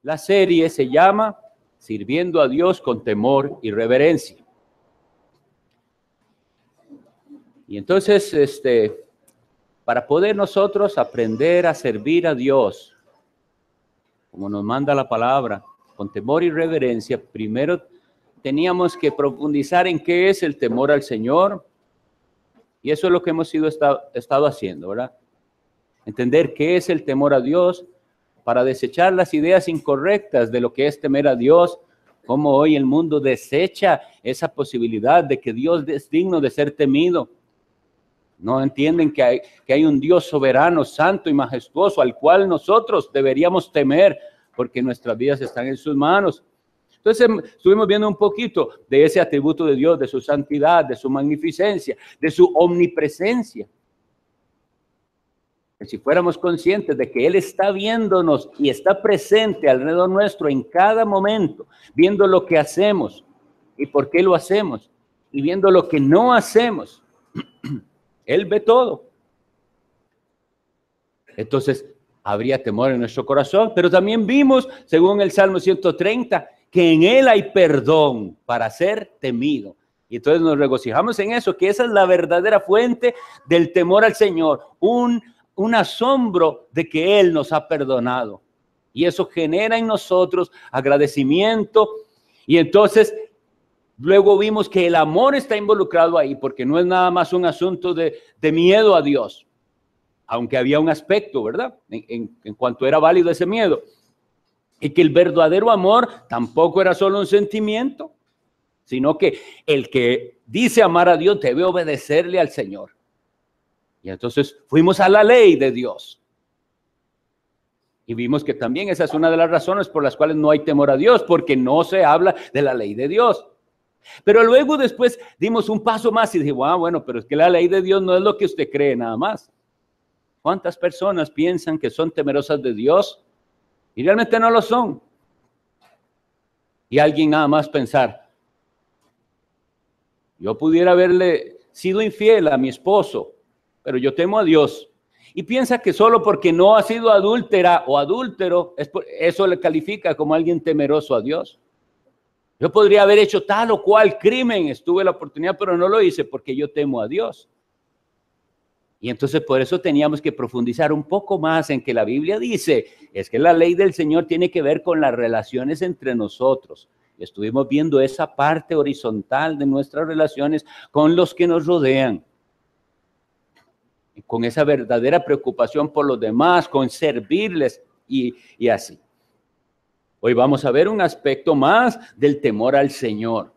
La serie se llama Sirviendo a Dios con temor y reverencia. Y entonces, para poder nosotros aprender a servir a Dios, como nos manda la palabra, con temor y reverencia, primero teníamos que profundizar en qué es el temor al Señor. Y eso es lo que hemos estado haciendo, ¿verdad? Entender qué es el temor a Dios para desechar las ideas incorrectas de lo que es temer a Dios, como hoy el mundo desecha esa posibilidad de que Dios es digno de ser temido. No entienden que hay un Dios soberano, santo y majestuoso al cual nosotros deberíamos temer porque nuestras vidas están en sus manos. Entonces estuvimos viendo un poquito de ese atributo de Dios, de su santidad, de su magnificencia, de su omnipresencia. Que si fuéramos conscientes de que Él está viéndonos y está presente alrededor nuestro en cada momento, viendo lo que hacemos y por qué lo hacemos, y viendo lo que no hacemos, Él ve todo. Entonces, habría temor en nuestro corazón, pero también vimos, según el Salmo 130, que en Él hay perdón para ser temido. Y entonces nos regocijamos en eso, que esa es la verdadera fuente del temor al Señor, un asombro de que Él nos ha perdonado. Y eso genera en nosotros agradecimiento. Y entonces, luego vimos que el amor está involucrado ahí, porque no es nada más un asunto de miedo a Dios, aunque había un aspecto, ¿verdad?, en cuanto era válido ese miedo. Y que el verdadero amor tampoco era solo un sentimiento, sino que el que dice amar a Dios debe obedecerle al Señor. Y entonces fuimos a la ley de Dios. Y vimos que también esa es una de las razones por las cuales no hay temor a Dios, porque no se habla de la ley de Dios. Pero luego después dimos un paso más y dijimos, bueno, pero es que la ley de Dios no es lo que usted cree nada más. ¿Cuántas personas piensan que son temerosas de Dios y realmente no lo son? Y alguien nada más pensar, yo pudiera haberle sido infiel a mi esposo, pero yo temo a Dios. Y piensa que solo porque no ha sido adúltera o adúltero, eso le califica como alguien temeroso a Dios. Yo podría haber hecho tal o cual crimen, estuve la oportunidad, pero no lo hice porque yo temo a Dios. Y entonces por eso teníamos que profundizar un poco más en que la Biblia dice, es que la ley del Señor tiene que ver con las relaciones entre nosotros. Estuvimos viendo esa parte horizontal de nuestras relaciones con los que nos rodean. Con esa verdadera preocupación por los demás, con servirles y así. Hoy vamos a ver un aspecto más del temor al Señor.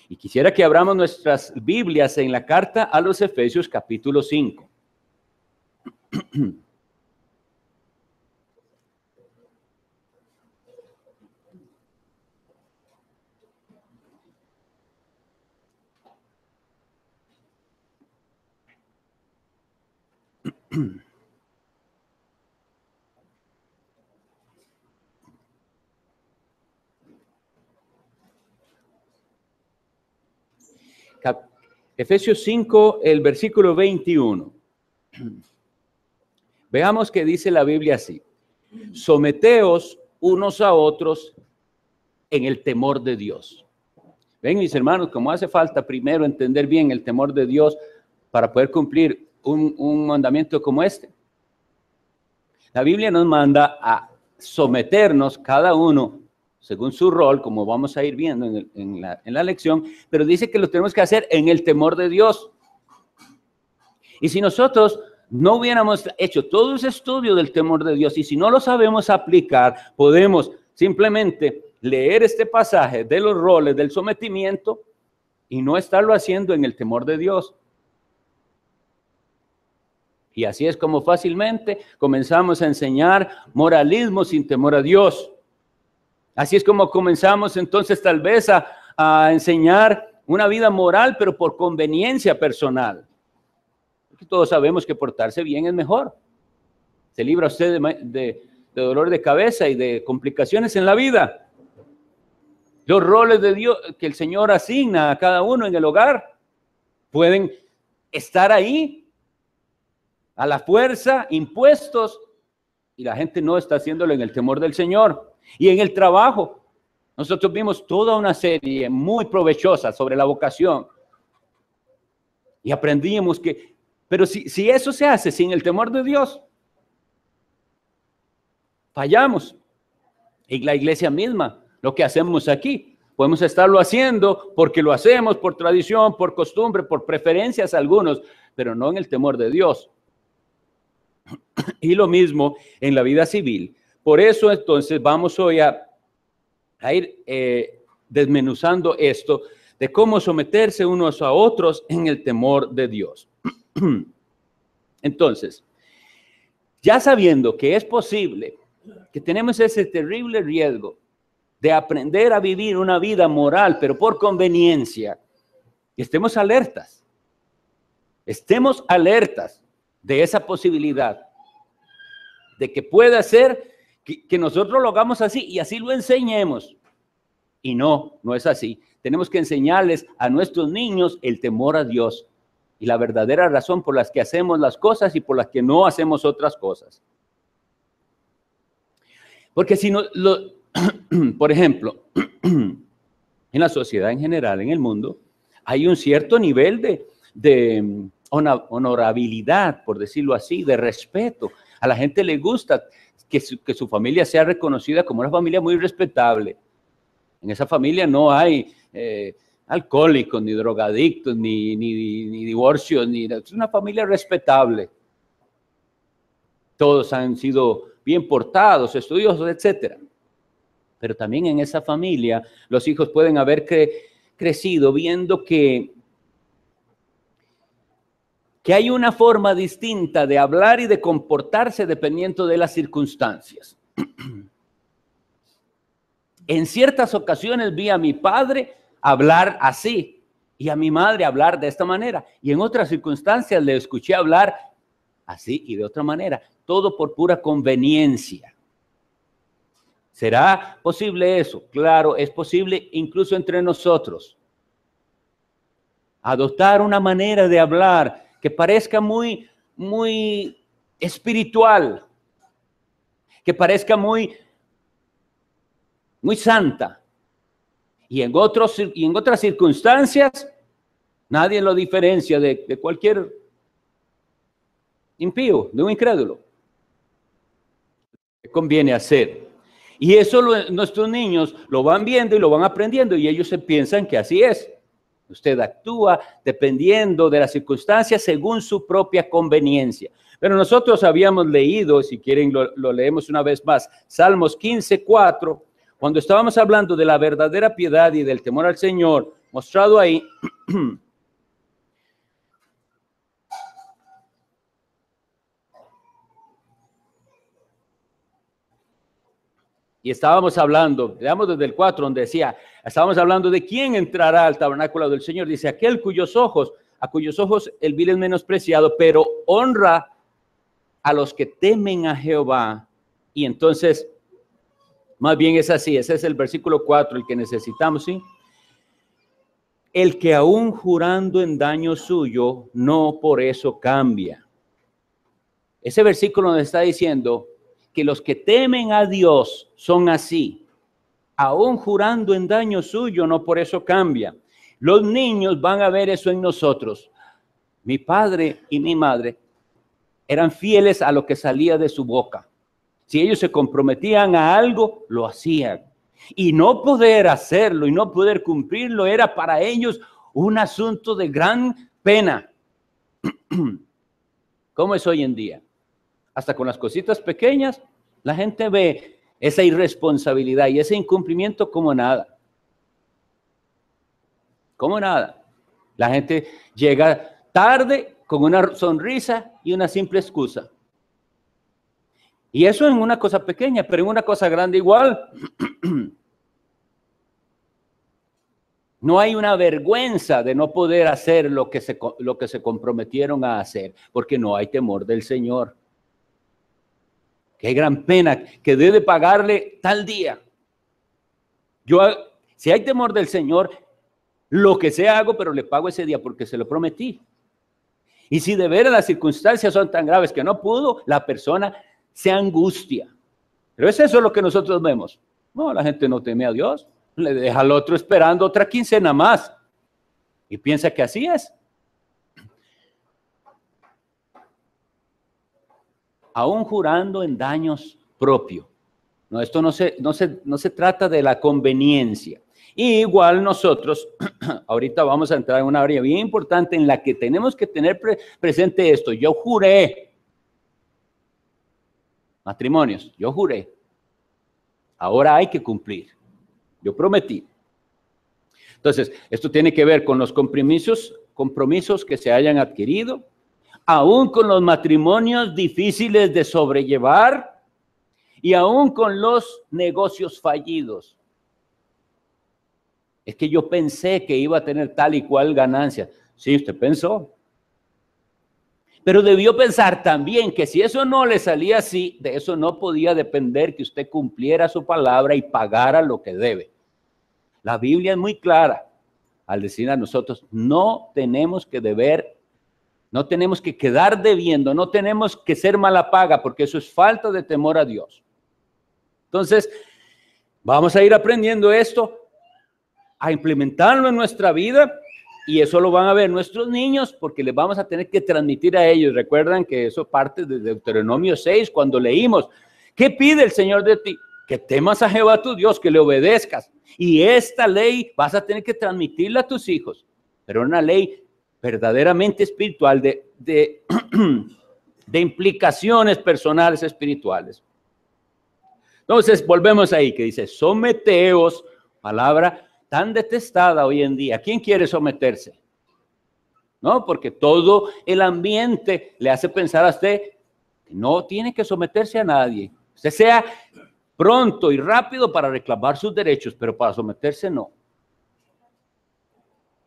Y quisiera que abramos nuestras Biblias en la carta a los Efesios capítulo 5. Efesios 5, el versículo 21. Veamos que dice la Biblia así: someteos unos a otros en el temor de Dios. Ven, mis hermanos, como hace falta primero entender bien el temor de Dios para poder cumplir un mandamiento como este. La Biblia nos manda a someternos cada uno según su rol, como vamos a ir viendo en la lección, pero dice que lo tenemos que hacer en el temor de Dios. Y si nosotros no hubiéramos hecho todo ese estudio del temor de Dios, y si no lo sabemos aplicar, podemos simplemente leer este pasaje de los roles del sometimiento y no estarlo haciendo en el temor de Dios. Y así es como fácilmente comenzamos a enseñar moralismo sin temor a Dios. Así es como comenzamos entonces tal vez a enseñar una vida moral, pero por conveniencia personal. Porque todos sabemos que portarse bien es mejor. Se libra usted de dolor de cabeza y de complicaciones en la vida. Los roles de Dios que el Señor asigna a cada uno en el hogar pueden estar ahí a la fuerza, impuestos, y la gente no está haciéndolo en el temor del Señor. Y en el trabajo, nosotros vimos toda una serie muy provechosa sobre la vocación. Y aprendimos que, pero si eso se hace sin el temor de Dios, fallamos. En la iglesia misma, lo que hacemos aquí, podemos estarlo haciendo porque lo hacemos por tradición, por costumbre, por preferencias algunos, pero no en el temor de Dios. Y lo mismo en la vida civil. Por eso entonces vamos hoy a ir desmenuzando esto de cómo someterse unos a otros en el temor de Dios. Entonces, ya sabiendo que es posible, que tenemos ese terrible riesgo de aprender a vivir una vida moral, pero por conveniencia, estemos alertas de esa posibilidad, de que pueda ser que nosotros lo hagamos así y así lo enseñemos. Y no es así. Tenemos que enseñarles a nuestros niños el temor a Dios y la verdadera razón por las que hacemos las cosas y por las que no hacemos otras cosas. Porque si no, por ejemplo, en la sociedad en general, en el mundo, hay un cierto nivel de honorabilidad, por decirlo así, de respeto. A la gente le gusta que su familia sea reconocida como una familia muy respetable. En esa familia no hay alcohólicos, ni drogadictos, ni divorcios, es una familia respetable. Todos han sido bien portados, estudiosos, etcétera. Pero también en esa familia los hijos pueden haber crecido viendo que hay una forma distinta de hablar y de comportarse dependiendo de las circunstancias. En ciertas ocasiones vi a mi padre hablar así y a mi madre hablar de esta manera. Y en otras circunstancias le escuché hablar así y de otra manera. Todo por pura conveniencia. ¿Será posible eso? Claro, es posible incluso entre nosotros. Adoptar una manera de hablar que parezca muy espiritual, que parezca muy santa. Y en otras circunstancias, nadie lo diferencia de cualquier impío, de un incrédulo. ¿Qué conviene hacer? Y eso nuestros niños lo van viendo y lo van aprendiendo y ellos se piensan que así es. Usted actúa dependiendo de las circunstancias según su propia conveniencia. Pero nosotros habíamos leído, si quieren lo leemos una vez más, Salmos 15:4, cuando estábamos hablando de la verdadera piedad y del temor al Señor, mostrado ahí. Y estábamos hablando, veamos desde el 4, donde decía, estábamos hablando de quién entrará al tabernáculo del Señor. Dice, aquel a cuyos ojos el vil es menospreciado, pero honra a los que temen a Jehová. Y entonces, más bien es así, ese es el versículo 4, el que necesitamos, ¿sí? El que aún jurando en daño suyo, no por eso cambia. Ese versículo nos está diciendo que los que temen a Dios son así, aún jurando en daño suyo, no por eso cambia. Los niños van a ver eso en nosotros. Mi padre y mi madre eran fieles a lo que salía de su boca. Si ellos se comprometían a algo, lo hacían. Y no poder hacerlo y no poder cumplirlo era para ellos un asunto de gran pena. ¿Cómo es hoy en día? Hasta con las cositas pequeñas, la gente ve esa irresponsabilidad y ese incumplimiento como nada. Como nada. La gente llega tarde con una sonrisa y una simple excusa. Y eso en una cosa pequeña, pero en una cosa grande igual. No hay una vergüenza de no poder hacer lo que se comprometieron a hacer, porque no hay temor del Señor. Qué gran pena que debe pagarle tal día. Si hay temor del Señor, lo que sea hago, pero le pago ese día porque se lo prometí. Y si de veras las circunstancias son tan graves que no pudo, la persona se angustia. Pero es eso lo que nosotros vemos. No, la gente no teme a Dios. Le deja al otro esperando otra quincena más. Y piensa que así es. Aún jurando en daños propios. No, esto no se trata de la conveniencia. Y igual nosotros, ahorita vamos a entrar en una área bien importante en la que tenemos que tener presente esto. Yo juré, matrimonios, yo juré. Ahora hay que cumplir. Yo prometí. Entonces, esto tiene que ver con los compromisos que se hayan adquirido, aún con los matrimonios difíciles de sobrellevar y aún con los negocios fallidos. Es que yo pensé que iba a tener tal y cual ganancia. Sí, usted pensó. Pero debió pensar también que si eso no le salía así, de eso no podía depender que usted cumpliera su palabra y pagara lo que debe. La Biblia es muy clara al decir a nosotros, no tenemos que deber, no tenemos que quedar debiendo, no tenemos que ser mala paga, porque eso es falta de temor a Dios. Entonces, vamos a ir aprendiendo esto, a implementarlo en nuestra vida, y eso lo van a ver nuestros niños, porque les vamos a tener que transmitir a ellos. Recuerdan que eso parte de Deuteronomio 6, cuando leímos, ¿qué pide el Señor de ti? Que temas a Jehová tu Dios, que le obedezcas. Y esta ley vas a tener que transmitirla a tus hijos, pero una ley verdaderamente espiritual, de implicaciones personales espirituales. Entonces, volvemos ahí, que dice, someteos, palabra tan detestada hoy en día. ¿Quién quiere someterse? No, porque todo el ambiente le hace pensar a usted que no tiene que someterse a nadie. Usted sea pronto y rápido para reclamar sus derechos, pero para someterse no.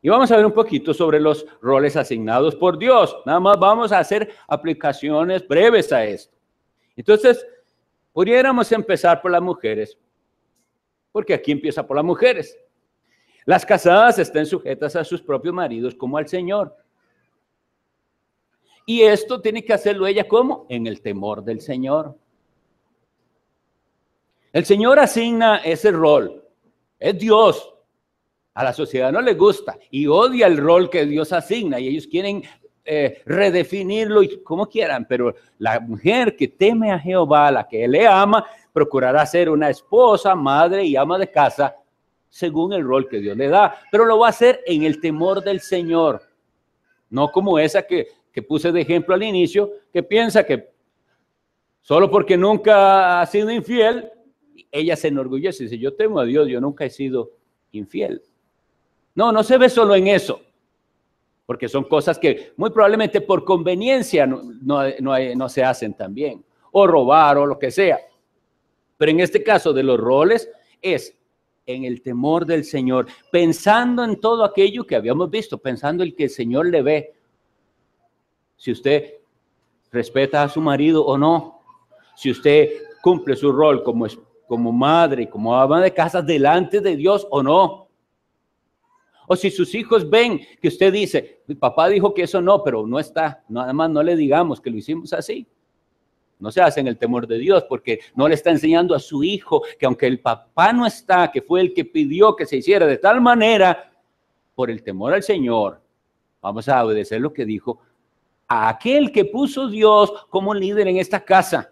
Y vamos a ver un poquito sobre los roles asignados por Dios. Nada más vamos a hacer aplicaciones breves a esto. Entonces, pudiéramos empezar por las mujeres, porque aquí empieza por las mujeres. Las casadas estén sujetas a sus propios maridos como al Señor. Y esto tiene que hacerlo ella, ¿cómo? En el temor del Señor. El Señor asigna ese rol. Es Dios. A la sociedad no le gusta y odia el rol que Dios asigna y ellos quieren redefinirlo y como quieran, pero la mujer que teme a Jehová, la que le ama, procurará ser una esposa, madre y ama de casa según el rol que Dios le da, pero lo va a hacer en el temor del Señor, no como esa que puse de ejemplo al inicio, que piensa que solo porque nunca ha sido infiel, ella se enorgullece y dice, yo temo a Dios, yo nunca he sido infiel. No se ve solo en eso, porque son cosas que muy probablemente por conveniencia no se hacen también, o robar o lo que sea. Pero en este caso de los roles es en el temor del Señor, pensando en todo aquello que habíamos visto, pensando en que el Señor le ve. Si usted respeta a su marido o no, si usted cumple su rol como madre, como ama de casa delante de Dios o no. O si sus hijos ven que usted dice, mi papá dijo que eso no, pero no está, nada más no le digamos que lo hicimos así. No se hace en el temor de Dios porque no le está enseñando a su hijo que aunque el papá no está, que fue el que pidió que se hiciera de tal manera, por el temor al Señor, vamos a obedecer lo que dijo a aquel que puso Dios como líder en esta casa.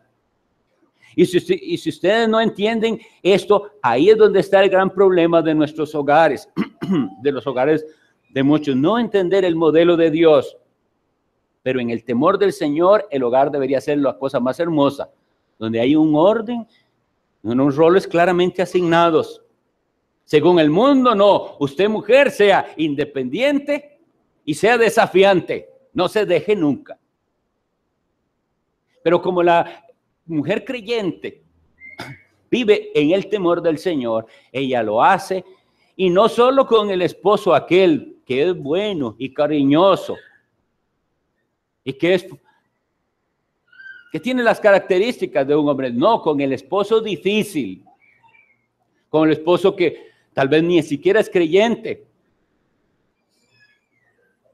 Y si ustedes no entienden esto, ahí es donde está el gran problema de nuestros hogares, de los hogares de muchos, no entender el modelo de Dios. Pero en el temor del Señor, el hogar debería ser la cosa más hermosa, donde hay un orden, unos roles claramente asignados. Según el mundo, no. Usted, mujer, sea independiente y sea desafiante. No se deje nunca. Pero como la mujer creyente vive en el temor del Señor, ella lo hace, y no solo con el esposo aquel que es bueno y cariñoso, y que tiene las características de un hombre, no, con el esposo difícil, con el esposo que tal vez ni siquiera es creyente,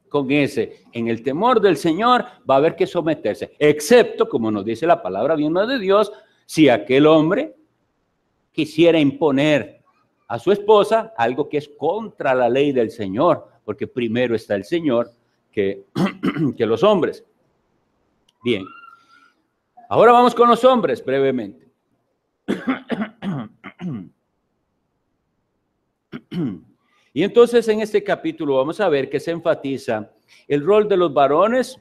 con ese, en el temor del Señor, va a haber que someterse, excepto, como nos dice la palabra misma de Dios, si aquel hombre quisiera imponer a su esposa algo que es contra la ley del Señor, porque primero está el Señor que los hombres. Bien, ahora vamos con los hombres brevemente. Y entonces en este capítulo vamos a ver que se enfatiza el rol de los varones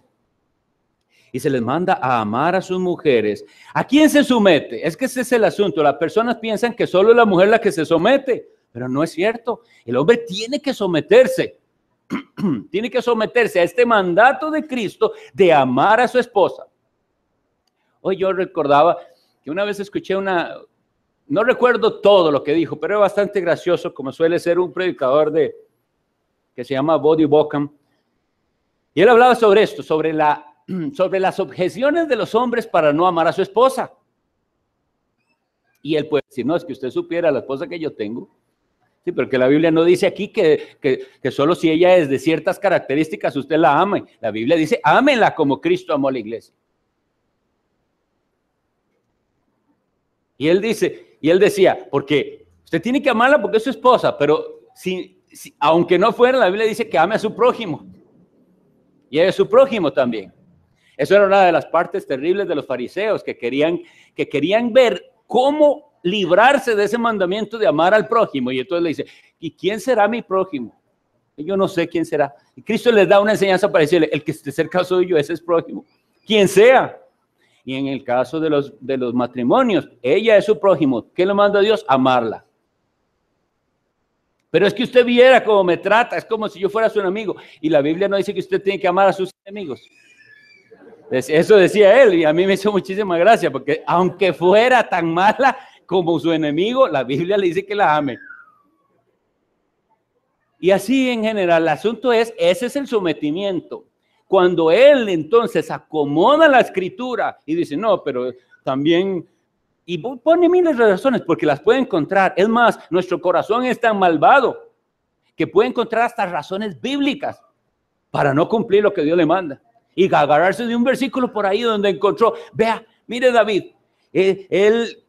y se les manda a amar a sus mujeres. ¿A quién se somete? Es que ese es el asunto. Las personas piensan que solo es la mujer la que se somete, pero no es cierto. El hombre tiene que someterse. Tiene que someterse a este mandato de Cristo de amar a su esposa. Hoy yo recordaba que una vez escuché no recuerdo todo lo que dijo, pero es bastante gracioso, como suele ser un predicador que se llama Buddy Bockham. Y él hablaba sobre esto, sobre las objeciones de los hombres para no amar a su esposa. Y él puede decir, no, es que usted supiera la esposa que yo tengo. Sí, pero que la Biblia no dice aquí que solo si ella es de ciertas características usted la ama. La Biblia dice, ámenla como Cristo amó a la iglesia. Y él decía, porque usted tiene que amarla porque es su esposa, pero aunque no fuera, la Biblia dice que ame a su prójimo. Y ella es su prójimo también. Eso era una de las partes terribles de los fariseos, que querían ver cómo librarse de ese mandamiento de amar al prójimo. Y entonces le dice, ¿y quién será mi prójimo? Y yo no sé quién será. Y Cristo les da una enseñanza para decirle, el que esté cerca suyo, ese es prójimo. Quien sea. Y en el caso de los matrimonios, ella es su prójimo. ¿Qué le manda a Dios? Amarla. Pero es que usted viera cómo me trata, es como si yo fuera su enemigo. Y la Biblia no dice que usted tiene que amar a sus enemigos. Eso decía él y a mí me hizo muchísima gracia, porque aunque fuera tan mala como su enemigo, la Biblia le dice que la ame. Y así en general, el asunto ese es el sometimiento. Cuando él entonces acomoda la escritura y dice, no, pero también, y pone miles de razones porque las puede encontrar. Es más, nuestro corazón es tan malvado que puede encontrar hasta razones bíblicas para no cumplir lo que Dios le manda. Y agarrarse de un versículo por ahí donde encontró, vea, mire David, el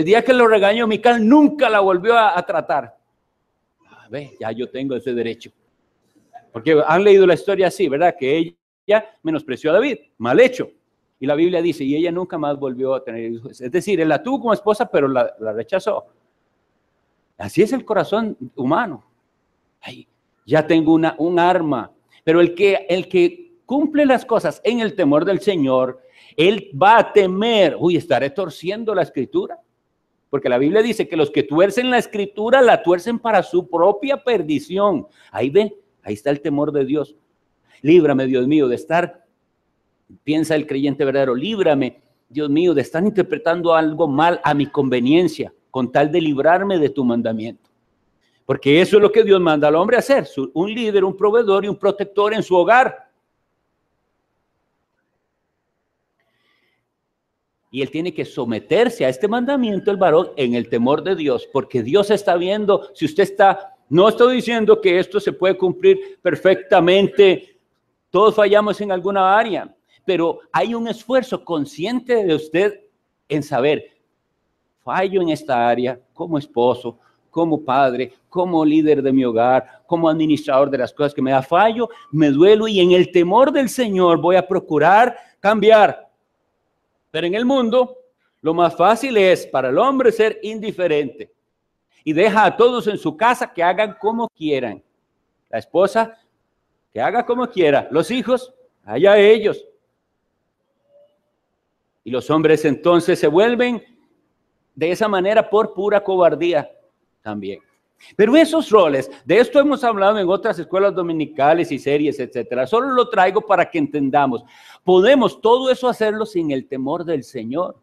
día que lo regañó Mical nunca la volvió a tratar. Ve, ya yo tengo ese derecho. Porque han leído la historia así, ¿verdad? Que ella menospreció a David, mal hecho. Y la Biblia dice, y ella nunca más volvió a tener hijos. Es decir, él la tuvo como esposa, pero la rechazó. Así es el corazón humano. Ay, ya tengo un arma. Pero el que cumple las cosas en el temor del Señor, él va a temer, estaré torciendo la escritura. Porque la Biblia dice que los que tuercen la escritura la tuercen para su propia perdición. Ahí ven, ahí está el temor de Dios. Líbrame, Dios mío, de estar, piensa el creyente verdadero, líbrame, Dios mío, de estar interpretando algo mal a mi conveniencia, con tal de librarme de tu mandamiento. Porque eso es lo que Dios manda al hombre a hacer, un líder, un proveedor y un protector en su hogar. Y él tiene que someterse a este mandamiento, el varón, en el temor de Dios, porque Dios está viendo si usted está, no estoy diciendo que esto se puede cumplir perfectamente, todos fallamos en alguna área, pero hay un esfuerzo consciente de usted en saber, fallo en esta área como esposo, como padre, como líder de mi hogar, como administrador de las cosas que me da fallo, me duelo y en el temor del Señor voy a procurar cambiar. Pero en el mundo, lo más fácil es para el hombre ser indiferente y deja a todos en su casa que hagan como quieran. La esposa, que haga como quiera. Los hijos, allá ellos. Y los hombres entonces se vuelven de esa manera por pura cobardía también. Pero esos roles, de esto hemos hablado en otras escuelas dominicales y series, etcétera. Solo lo traigo para que entendamos. Podemos todo eso hacerlo sin el temor del Señor.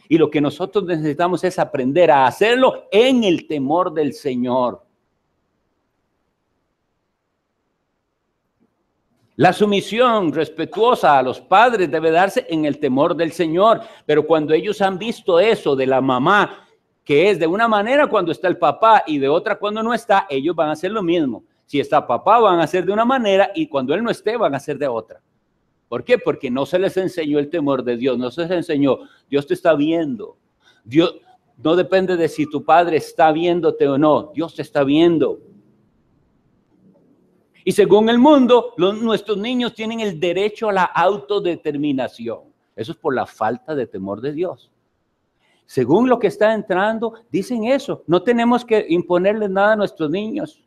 Y lo que nosotros necesitamos es aprender a hacerlo en el temor del Señor. La sumisión respetuosa a los padres debe darse en el temor del Señor. Pero cuando ellos han visto eso de la mamá, que es de una manera cuando está el papá y de otra cuando no está, ellos van a hacer lo mismo. Si está papá, van a ser de una manera y cuando él no esté, van a ser de otra. ¿Por qué? Porque no se les enseñó el temor de Dios, no se les enseñó, Dios te está viendo. Dios no depende de si tu padre está viéndote o no, Dios te está viendo. Y según el mundo, nuestros niños tienen el derecho a la autodeterminación. Eso es por la falta de temor de Dios. Según lo que está entrando, dicen eso. No tenemos que imponerles nada a nuestros niños.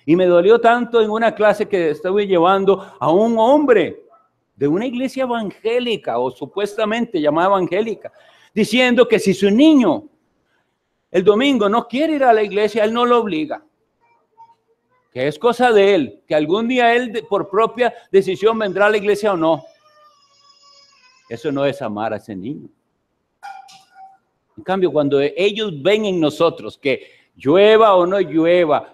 Y me dolió tanto en una clase que estuve llevando a un hombre de una iglesia evangélica o supuestamente llamada evangélica, diciendo que si su niño el domingo no quiere ir a la iglesia, él no lo obliga. Que es cosa de él, que algún día él por propia decisión vendrá a la iglesia o no. Eso no es amar a ese niño. En cambio, cuando ellos ven en nosotros que llueva o no llueva,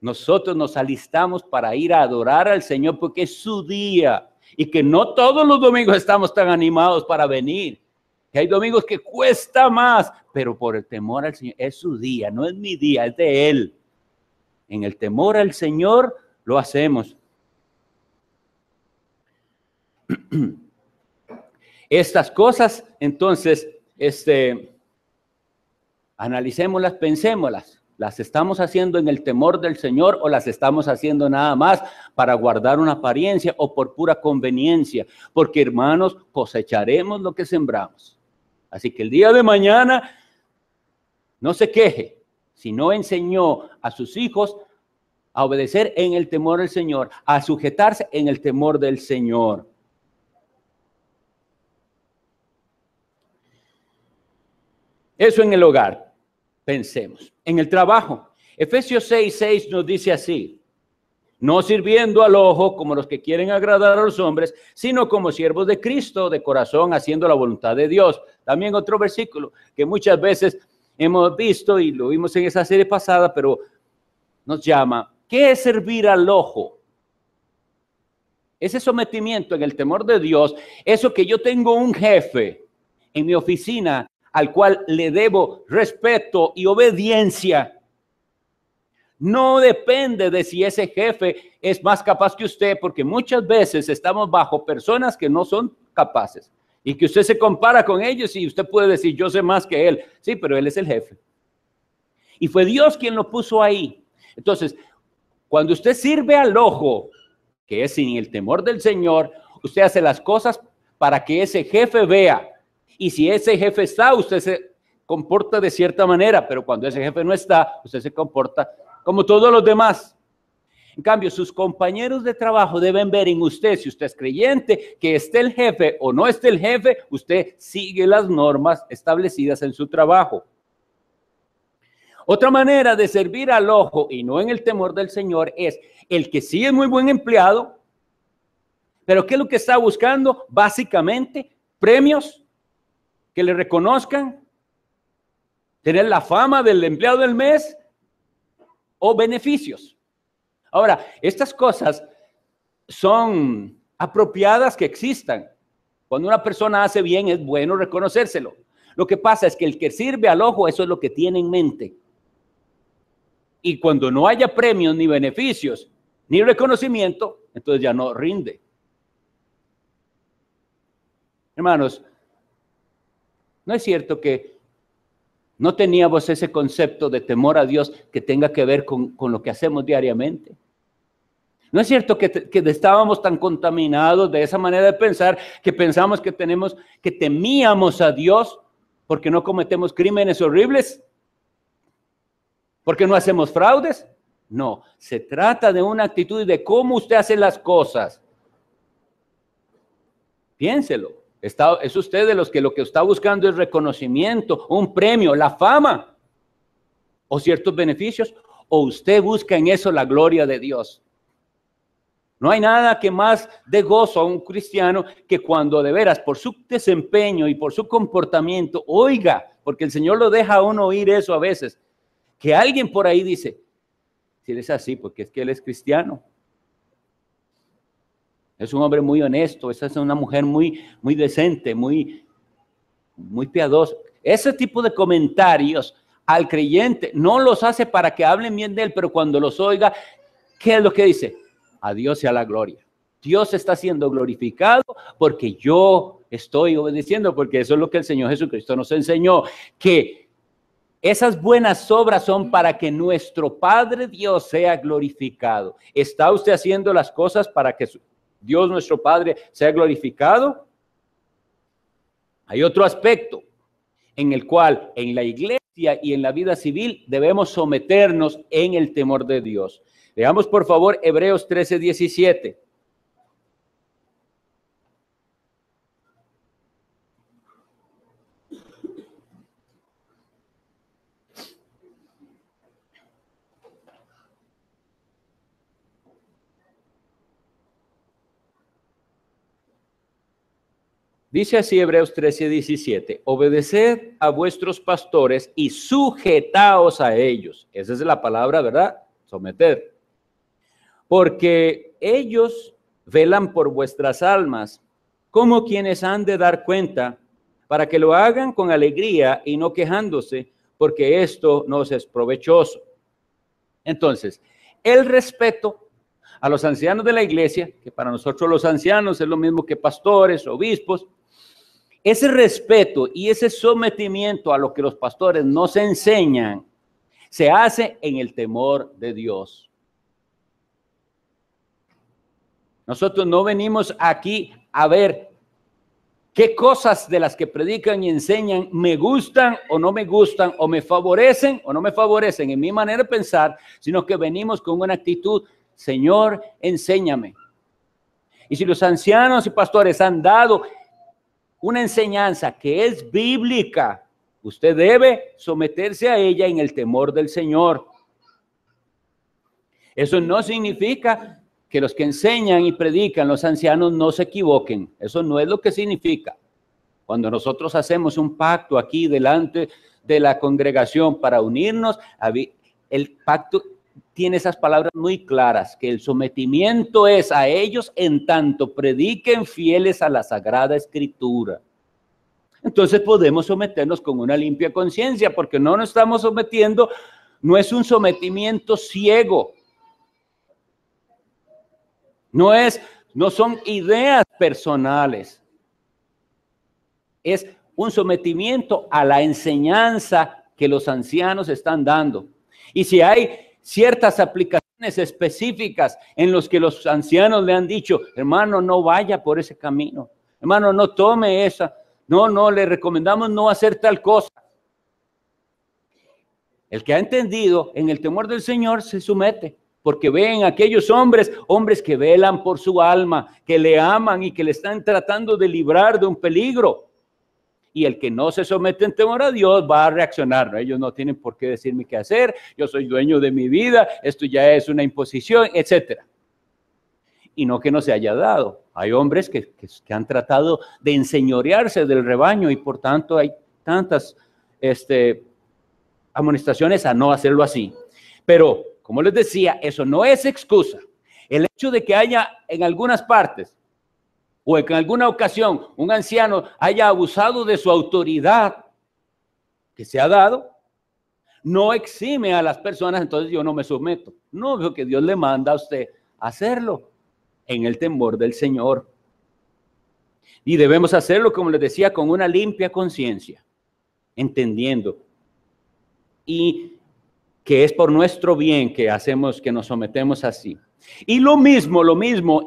nosotros nos alistamos para ir a adorar al Señor porque es su día y que no todos los domingos estamos tan animados para venir. Que hay domingos que cuesta más, pero por el temor al Señor, es su día, no es mi día, es de Él. En el temor al Señor lo hacemos. Estas cosas, entonces, analicémoslas, pensémoslas. ¿Las estamos haciendo en el temor del Señor o las estamos haciendo nada más para guardar una apariencia o por pura conveniencia? Porque, hermanos, cosecharemos lo que sembramos. Así que el día de mañana no se queje si no enseñó a sus hijos a obedecer en el temor del Señor, a sujetarse en el temor del Señor. Eso en el hogar, pensemos. En el trabajo, Efesios 6:6 nos dice así: no sirviendo al ojo como los que quieren agradar a los hombres, sino como siervos de Cristo, de corazón, haciendo la voluntad de Dios. También otro versículo que muchas veces hemos visto y lo vimos en esa serie pasada, pero nos llama, ¿qué es servir al ojo? Ese sometimiento en el temor de Dios, eso que yo tengo un jefe en mi oficina al cual le debo respeto y obediencia. No depende de si ese jefe es más capaz que usted, porque muchas veces estamos bajo personas que no son capaces y que usted se compara con ellos y usted puede decir, yo sé más que él. Sí, pero él es el jefe. Y fue Dios quien lo puso ahí. Entonces, cuando usted sirve al ojo, que es sin el temor del Señor, usted hace las cosas para que ese jefe vea. Y si ese jefe está, usted se comporta de cierta manera, pero cuando ese jefe no está, usted se comporta como todos los demás. En cambio, sus compañeros de trabajo deben ver en usted, si usted es creyente, que esté el jefe o no esté el jefe, usted sigue las normas establecidas en su trabajo. Otra manera de servir al ojo y no en el temor del Señor es el que sí es muy buen empleado, pero ¿qué es lo que está buscando? Básicamente, premios, que le reconozcan, tener la fama del empleado del mes o beneficios. Ahora, estas cosas son apropiadas que existan. Cuando una persona hace bien, es bueno reconocérselo. Lo que pasa es que el que sirve al ojo, eso es lo que tiene en mente. Y cuando no haya premios, ni beneficios, ni reconocimiento, entonces ya no rinde. Hermanos, ¿no es cierto que no teníamos ese concepto de temor a Dios que tenga que ver con lo que hacemos diariamente? ¿No es cierto que estábamos tan contaminados de esa manera de pensar que pensamos que temíamos a Dios porque no cometemos crímenes horribles? ¿Porque no hacemos fraudes? No, se trata de una actitud de cómo usted hace las cosas. Piénselo. ¿Es usted de los que lo que está buscando es reconocimiento, un premio, la fama o ciertos beneficios? ¿O usted busca en eso la gloria de Dios? No hay nada que más dé gozo a un cristiano que cuando de veras por su desempeño y por su comportamiento, oiga, porque el Señor lo deja a uno oír eso a veces, que alguien por ahí dice, si él es así, porque es que él es cristiano. Es un hombre muy honesto, esa es una mujer muy decente, muy piadosa. Ese tipo de comentarios al creyente no los hace para que hablen bien de él, pero cuando los oiga, ¿Qué es lo que dice? A Dios sea la gloria. Dios está siendo glorificado porque yo estoy obedeciendo, porque eso es lo que el Señor Jesucristo nos enseñó, que esas buenas obras son para que nuestro Padre Dios sea glorificado. ¿Está usted haciendo las cosas para que Dios, nuestro Padre, sea glorificado? Hay otro aspecto en el cual en la iglesia y en la vida civil debemos someternos en el temor de Dios. Veamos por favor Hebreos 13:17. Dice así Hebreos 13:17, obedeced a vuestros pastores y sujetaos a ellos. Esa es la palabra, ¿verdad? Someter. Porque ellos velan por vuestras almas, como quienes han de dar cuenta, para que lo hagan con alegría y no quejándose, porque esto nos es provechoso. Entonces, el respeto a los ancianos de la iglesia, que para nosotros los ancianos es lo mismo que pastores, obispos, ese respeto y ese sometimiento a lo que los pastores nos enseñan se hace en el temor de Dios. Nosotros no venimos aquí a ver qué cosas de las que predican y enseñan me gustan o no me gustan, o me favorecen o no me favorecen en mi manera de pensar, sino que venimos con una actitud, Señor, enséñame. Y si los ancianos y pastores han dado una enseñanza que es bíblica, usted debe someterse a ella en el temor del Señor. Eso no significa que los que enseñan y predican, los ancianos, no se equivoquen. Eso no es lo que significa. Cuando nosotros hacemos un pacto aquí delante de la congregación para unirnos, el pacto tiene esas palabras muy claras, que el sometimiento es a ellos en tanto prediquen fieles a la Sagrada Escritura. Entonces podemos someternos con una limpia conciencia, porque no nos estamos sometiendo, no es un sometimiento ciego. No son ideas personales. Es un sometimiento a la enseñanza que los ancianos están dando. Y si hay ciertas aplicaciones específicas en los que los ancianos le han dicho, hermano, no vaya por ese camino, hermano, no tome esa, no, le recomendamos no hacer tal cosa. El que ha entendido en el temor del Señor se somete, porque ven aquellos hombres que velan por su alma, que le aman y que le están tratando de librar de un peligro. Y el que no se somete en temor a Dios va a reaccionar, ¿no? Ellos no tienen por qué decirme qué hacer, yo soy dueño de mi vida, esto ya es una imposición, etcétera. Y no que no se haya dado. Hay hombres que han tratado de enseñorearse del rebaño y por tanto hay tantas amonestaciones a no hacerlo así. Pero, como les decía, eso no es excusa. El hecho de que haya en algunas partes o en alguna ocasión un anciano haya abusado de su autoridad que se ha dado, no exime a las personas, entonces yo no me someto. No, porque Dios le manda a usted hacerlo en el temor del Señor. Y debemos hacerlo, como les decía, con una limpia conciencia, entendiendo. Y que es por nuestro bien que hacemos, que nos sometemos así. Y lo mismo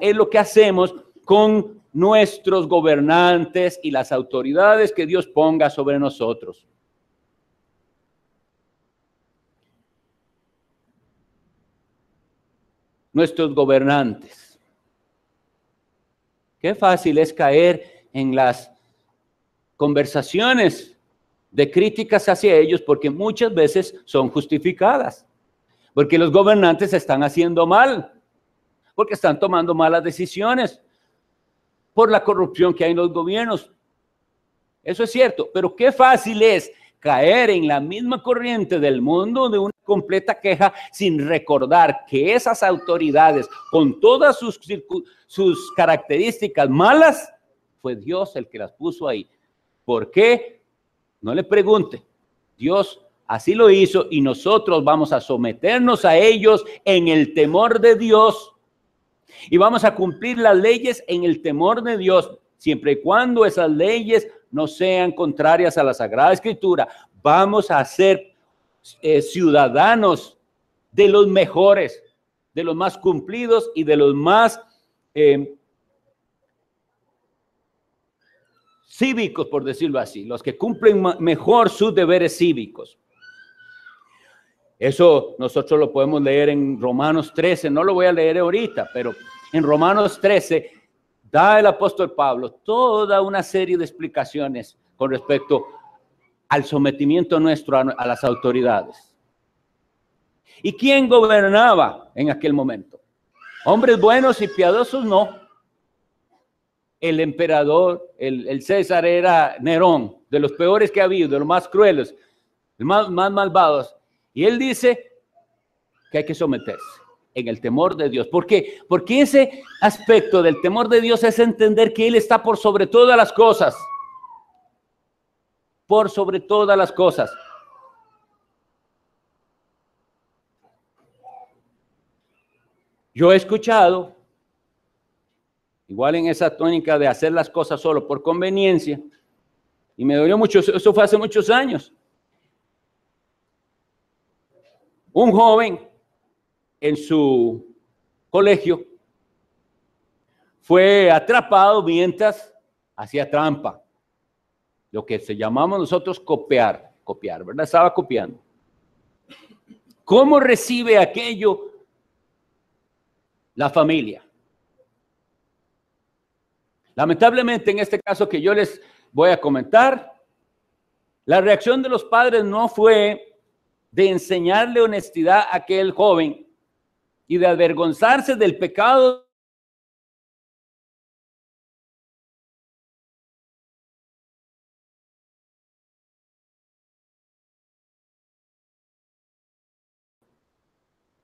es lo que hacemos con nuestros gobernantes y las autoridades que Dios ponga sobre nosotros. Nuestros gobernantes. Qué fácil es caer en las conversaciones de críticas hacia ellos, porque muchas veces son justificadas, porque los gobernantes están haciendo mal, porque están tomando malas decisiones, por la corrupción que hay en los gobiernos. Eso es cierto, pero qué fácil es caer en la misma corriente del mundo de una completa queja sin recordar que esas autoridades, con todas sus características malas, fue Dios el que las puso ahí. ¿Por qué? No le pregunte. Dios así lo hizo y nosotros vamos a someternos a ellos en el temor de Dios y vamos a cumplir las leyes en el temor de Dios, siempre y cuando esas leyes no sean contrarias a la Sagrada Escritura. Vamos a ser ciudadanos de los mejores, de los más cumplidos y de los más cívicos, por decirlo así, los que cumplen mejor sus deberes cívicos. Eso nosotros lo podemos leer en Romanos 13, no lo voy a leer ahorita, pero en Romanos 13 da el apóstol Pablo toda una serie de explicaciones con respecto al sometimiento nuestro a las autoridades. ¿Y quién gobernaba en aquel momento? Hombres buenos y piadosos, no. El emperador, el César era Nerón, de los peores que ha habido, de los más crueles, de los más malvados. Y él dice que hay que someterse en el temor de Dios. ¿Por qué? Porque ese aspecto del temor de Dios es entender que Él está por sobre todas las cosas. Por sobre todas las cosas. Yo he escuchado, igual en esa tónica de hacer las cosas solo por conveniencia, y me dolió mucho, eso fue hace muchos años. Un joven en su colegio fue atrapado mientras hacía trampa, lo que se llamamos nosotros copiar, ¿verdad? Estaba copiando. ¿Cómo recibe aquello la familia? Lamentablemente, en este caso que yo les voy a comentar, la reacción de los padres no fue de enseñarle honestidad a aquel joven y de avergonzarse del pecado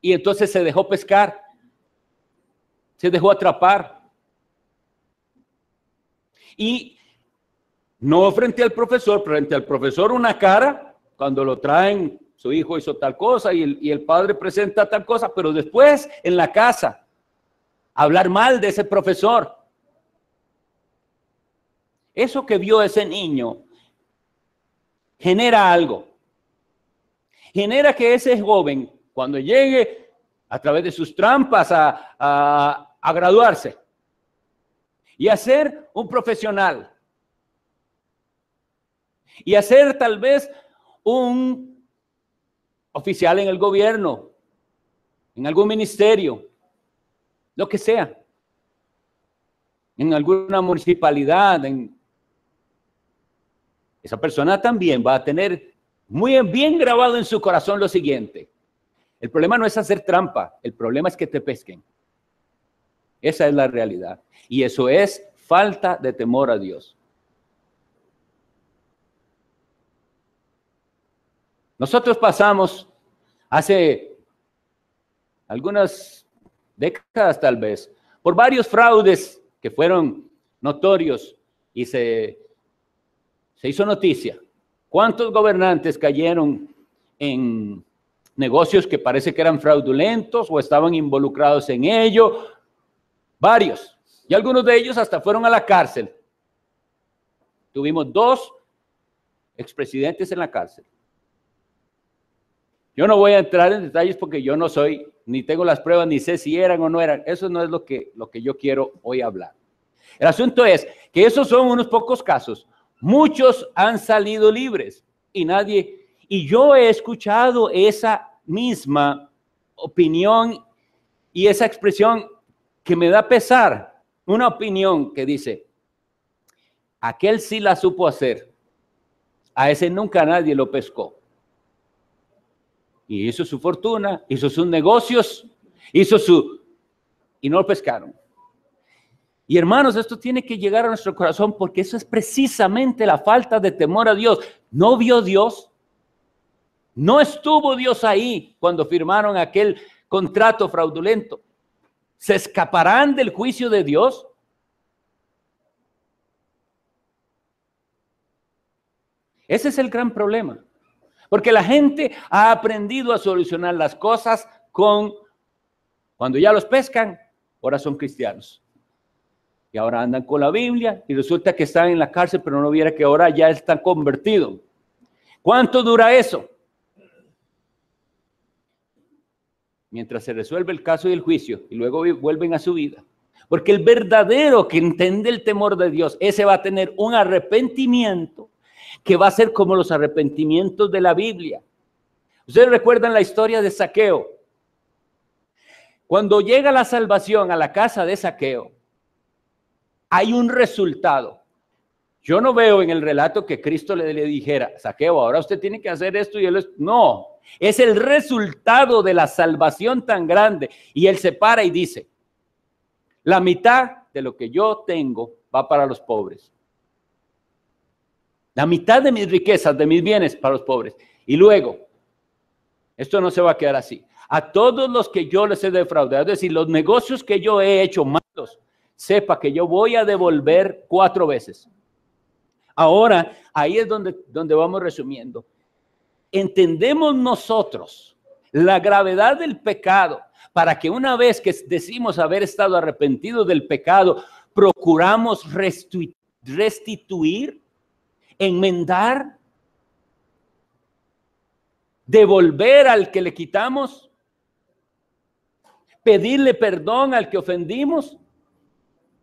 y entonces se dejó pescar, se dejó atrapar. Y no frente al profesor, frente al profesor una cara, cuando lo traen, su hijo hizo tal cosa y el padre presenta tal cosa, pero después en la casa, hablar mal de ese profesor. Eso que vio ese niño genera algo. Genera que ese joven, cuando llegue a través de sus trampas a graduarse y a ser un profesional y a ser tal vez un oficial en el gobierno, en algún ministerio, lo que sea, en alguna municipalidad, esa persona también va a tener muy bien grabado en su corazón lo siguiente: el problema no es hacer trampa, el problema es que te pesquen. Esa es la realidad. Y eso es falta de temor a Dios. Nosotros pasamos hace algunas décadas tal vez por varios fraudes que fueron notorios y se hizo noticia. ¿Cuántos gobernantes cayeron en negocios que parece que eran fraudulentos o estaban involucrados en ello? Varios. Y algunos de ellos hasta fueron a la cárcel. Tuvimos 2 expresidentes en la cárcel. Yo no voy a entrar en detalles porque yo no soy, ni tengo las pruebas, ni sé si eran o no eran. Eso no es lo que yo quiero hoy hablar. El asunto es que esos son unos pocos casos. Muchos han salido libres y yo he escuchado esa misma opinión y esa expresión que me da pesar. Una opinión que dice: aquel sí la supo hacer, a ese nunca nadie lo pescó. Y hizo su fortuna, hizo sus negocios, y no lo pescaron. Y hermanos, esto tiene que llegar a nuestro corazón porque eso es precisamente la falta de temor a Dios. ¿No vio Dios? ¿No estuvo Dios ahí cuando firmaron aquel contrato fraudulento? ¿Se escaparán del juicio de Dios? Ese es el gran problema. Porque la gente ha aprendido a solucionar las cosas cuando ya los pescan, ahora son cristianos. Y ahora andan con la Biblia y resulta que están en la cárcel, pero no viera que ahora ya están convertidos. ¿Cuánto dura eso? Mientras se resuelve el caso y el juicio y luego vuelven a su vida. Porque el verdadero que entiende el temor de Dios, ese va a tener un arrepentimiento que va a ser como los arrepentimientos de la Biblia. Ustedes recuerdan la historia de Zaqueo. Cuando llega la salvación a la casa de Zaqueo, hay un resultado. Yo no veo en el relato que Cristo le dijera, Zaqueo, ahora usted tiene que hacer esto y él no. Es el resultado de la salvación tan grande. Y él se para y dice, la mitad de lo que yo tengo va para los pobres. La mitad de mis riquezas, de mis bienes para los pobres. Y luego, esto no se va a quedar así. A todos los que yo les he defraudado, es decir, los negocios que yo he hecho malos, sepa que yo voy a devolver 4 veces. Ahora, ahí es donde vamos resumiendo. Entendemos nosotros la gravedad del pecado para que una vez que decimos haber estado arrepentidos del pecado, procuramos restituir, enmendar, devolver al que le quitamos, pedirle perdón al que ofendimos,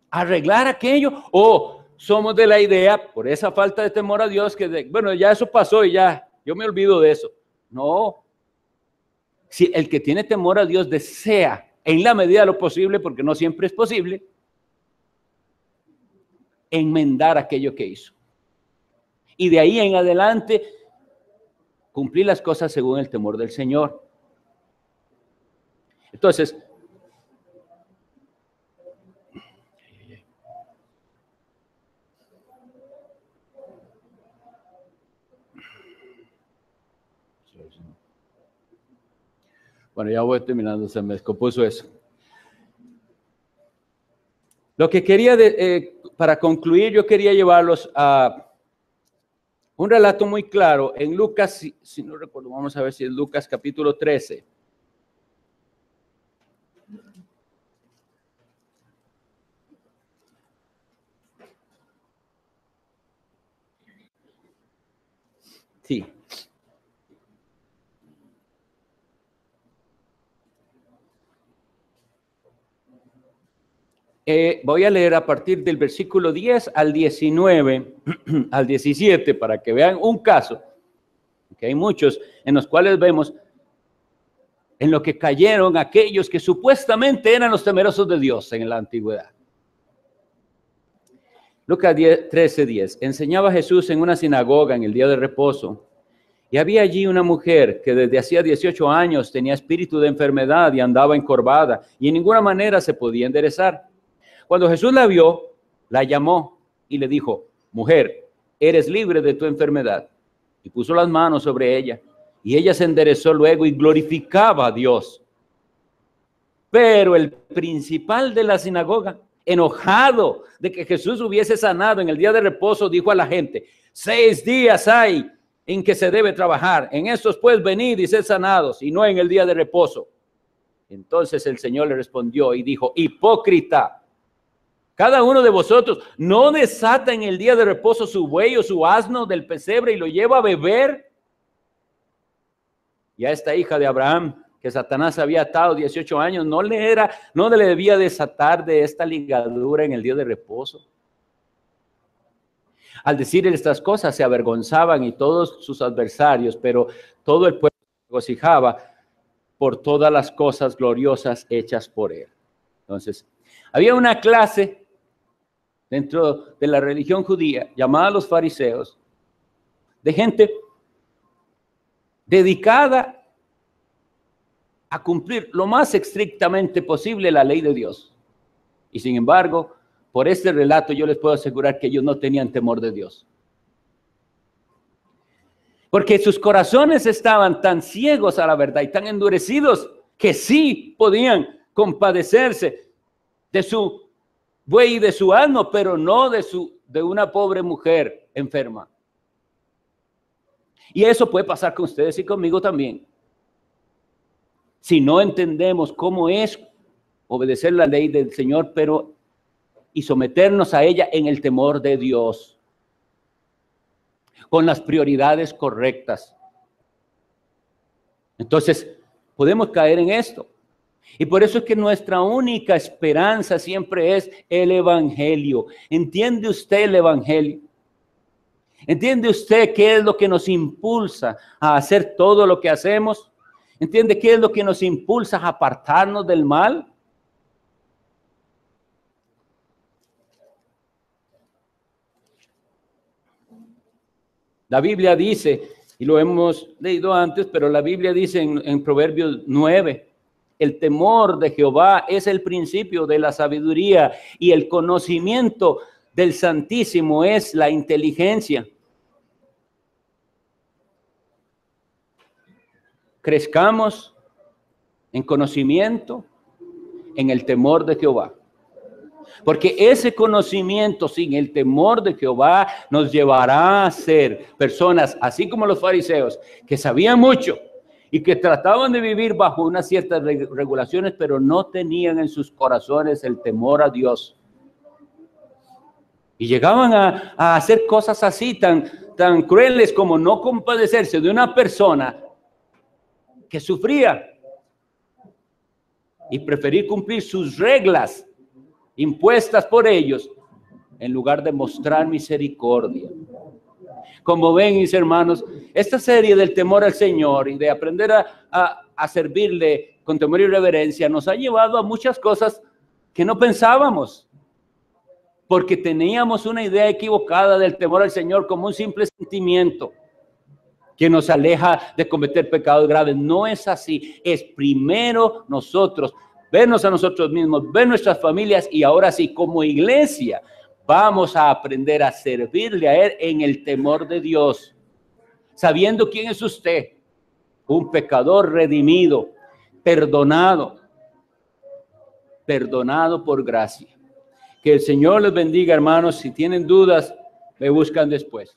arreglar aquello, o somos de la idea, por esa falta de temor a Dios, que bueno, ya eso pasó y ya, yo me olvido de eso. No. Si el que tiene temor a Dios desea, en la medida de lo posible, porque no siempre es posible, enmendar aquello que hizo. Y de ahí en adelante, cumplir las cosas según el temor del Señor. Entonces, bueno, ya voy terminando, se me descompuso eso. Lo que quería, para concluir, yo quería llevarlos a un relato muy claro en Lucas, si no recuerdo, vamos a ver si es Lucas capítulo 13. Sí. Voy a leer a partir del versículo 10 al 19, al 17, para que vean un caso, que hay muchos en los cuales vemos en lo que cayeron aquellos que supuestamente eran los temerosos de Dios en la antigüedad. Lucas 13:10. Enseñaba Jesús en una sinagoga en el día de reposo, y había allí una mujer que desde hacía 18 años tenía espíritu de enfermedad y andaba encorvada, y en ninguna manera se podía enderezar. Cuando Jesús la vio, la llamó y le dijo, mujer, eres libre de tu enfermedad. Y puso las manos sobre ella, y ella se enderezó luego y glorificaba a Dios. Pero el principal de la sinagoga, enojado de que Jesús hubiese sanado en el día de reposo, dijo a la gente, 6 días hay en que se debe trabajar, en estos pues venid y sed sanados, y no en el día de reposo. Entonces el Señor le respondió y dijo, hipócrita, cada uno de vosotros no desata en el día de reposo su buey o su asno del pesebre y lo lleva a beber. Y a esta hija de Abraham, que Satanás había atado 18 años, no le debía desatar de esta ligadura en el día de reposo. Al decir estas cosas se avergonzaban y todos sus adversarios, pero todo el pueblo se regocijaba por todas las cosas gloriosas hechas por él. Entonces, había una clase dentro de la religión judía llamada los fariseos, de gente dedicada a cumplir lo más estrictamente posible la ley de Dios. Y sin embargo, por este relato yo les puedo asegurar que ellos no tenían temor de Dios. Porque sus corazones estaban tan ciegos a la verdad y tan endurecidos que sí podían compadecerse de su buey y de su asno, pero no de una pobre mujer enferma. Y eso puede pasar con ustedes y conmigo también. Si no entendemos cómo es obedecer la ley del Señor, pero y someternos a ella en el temor de Dios, con las prioridades correctas. Entonces, podemos caer en esto. Y por eso es que nuestra única esperanza siempre es el Evangelio. ¿Entiende usted el Evangelio? ¿Entiende usted qué es lo que nos impulsa a hacer todo lo que hacemos? ¿Entiende qué es lo que nos impulsa a apartarnos del mal? La Biblia dice, y lo hemos leído antes, pero la Biblia dice en Proverbios 9, el temor de Jehová es el principio de la sabiduría y el conocimiento del Santísimo es la inteligencia. Crezcamos en conocimiento, en el temor de Jehová. Porque ese conocimiento sin el temor de Jehová nos llevará a ser personas, así como los fariseos, que sabían mucho y que trataban de vivir bajo unas ciertas regulaciones, pero no tenían en sus corazones el temor a Dios. Y llegaban a hacer cosas así tan crueles como no compadecerse de una persona que sufría y preferir cumplir sus reglas impuestas por ellos, en lugar de mostrar misericordia. Como ven, mis hermanos, esta serie del temor al Señor y de aprender a servirle con temor y reverencia nos ha llevado a muchas cosas que no pensábamos, porque teníamos una idea equivocada del temor al Señor como un simple sentimiento que nos aleja de cometer pecados graves. No es así. Es primero nosotros, vernos a nosotros mismos, ver nuestras familias, y ahora sí, como iglesia, vamos a aprender a servirle a Él en el temor de Dios, sabiendo quién es usted, un pecador redimido, perdonado por gracia. Que el Señor les bendiga, hermanos. Si tienen dudas, me buscan después.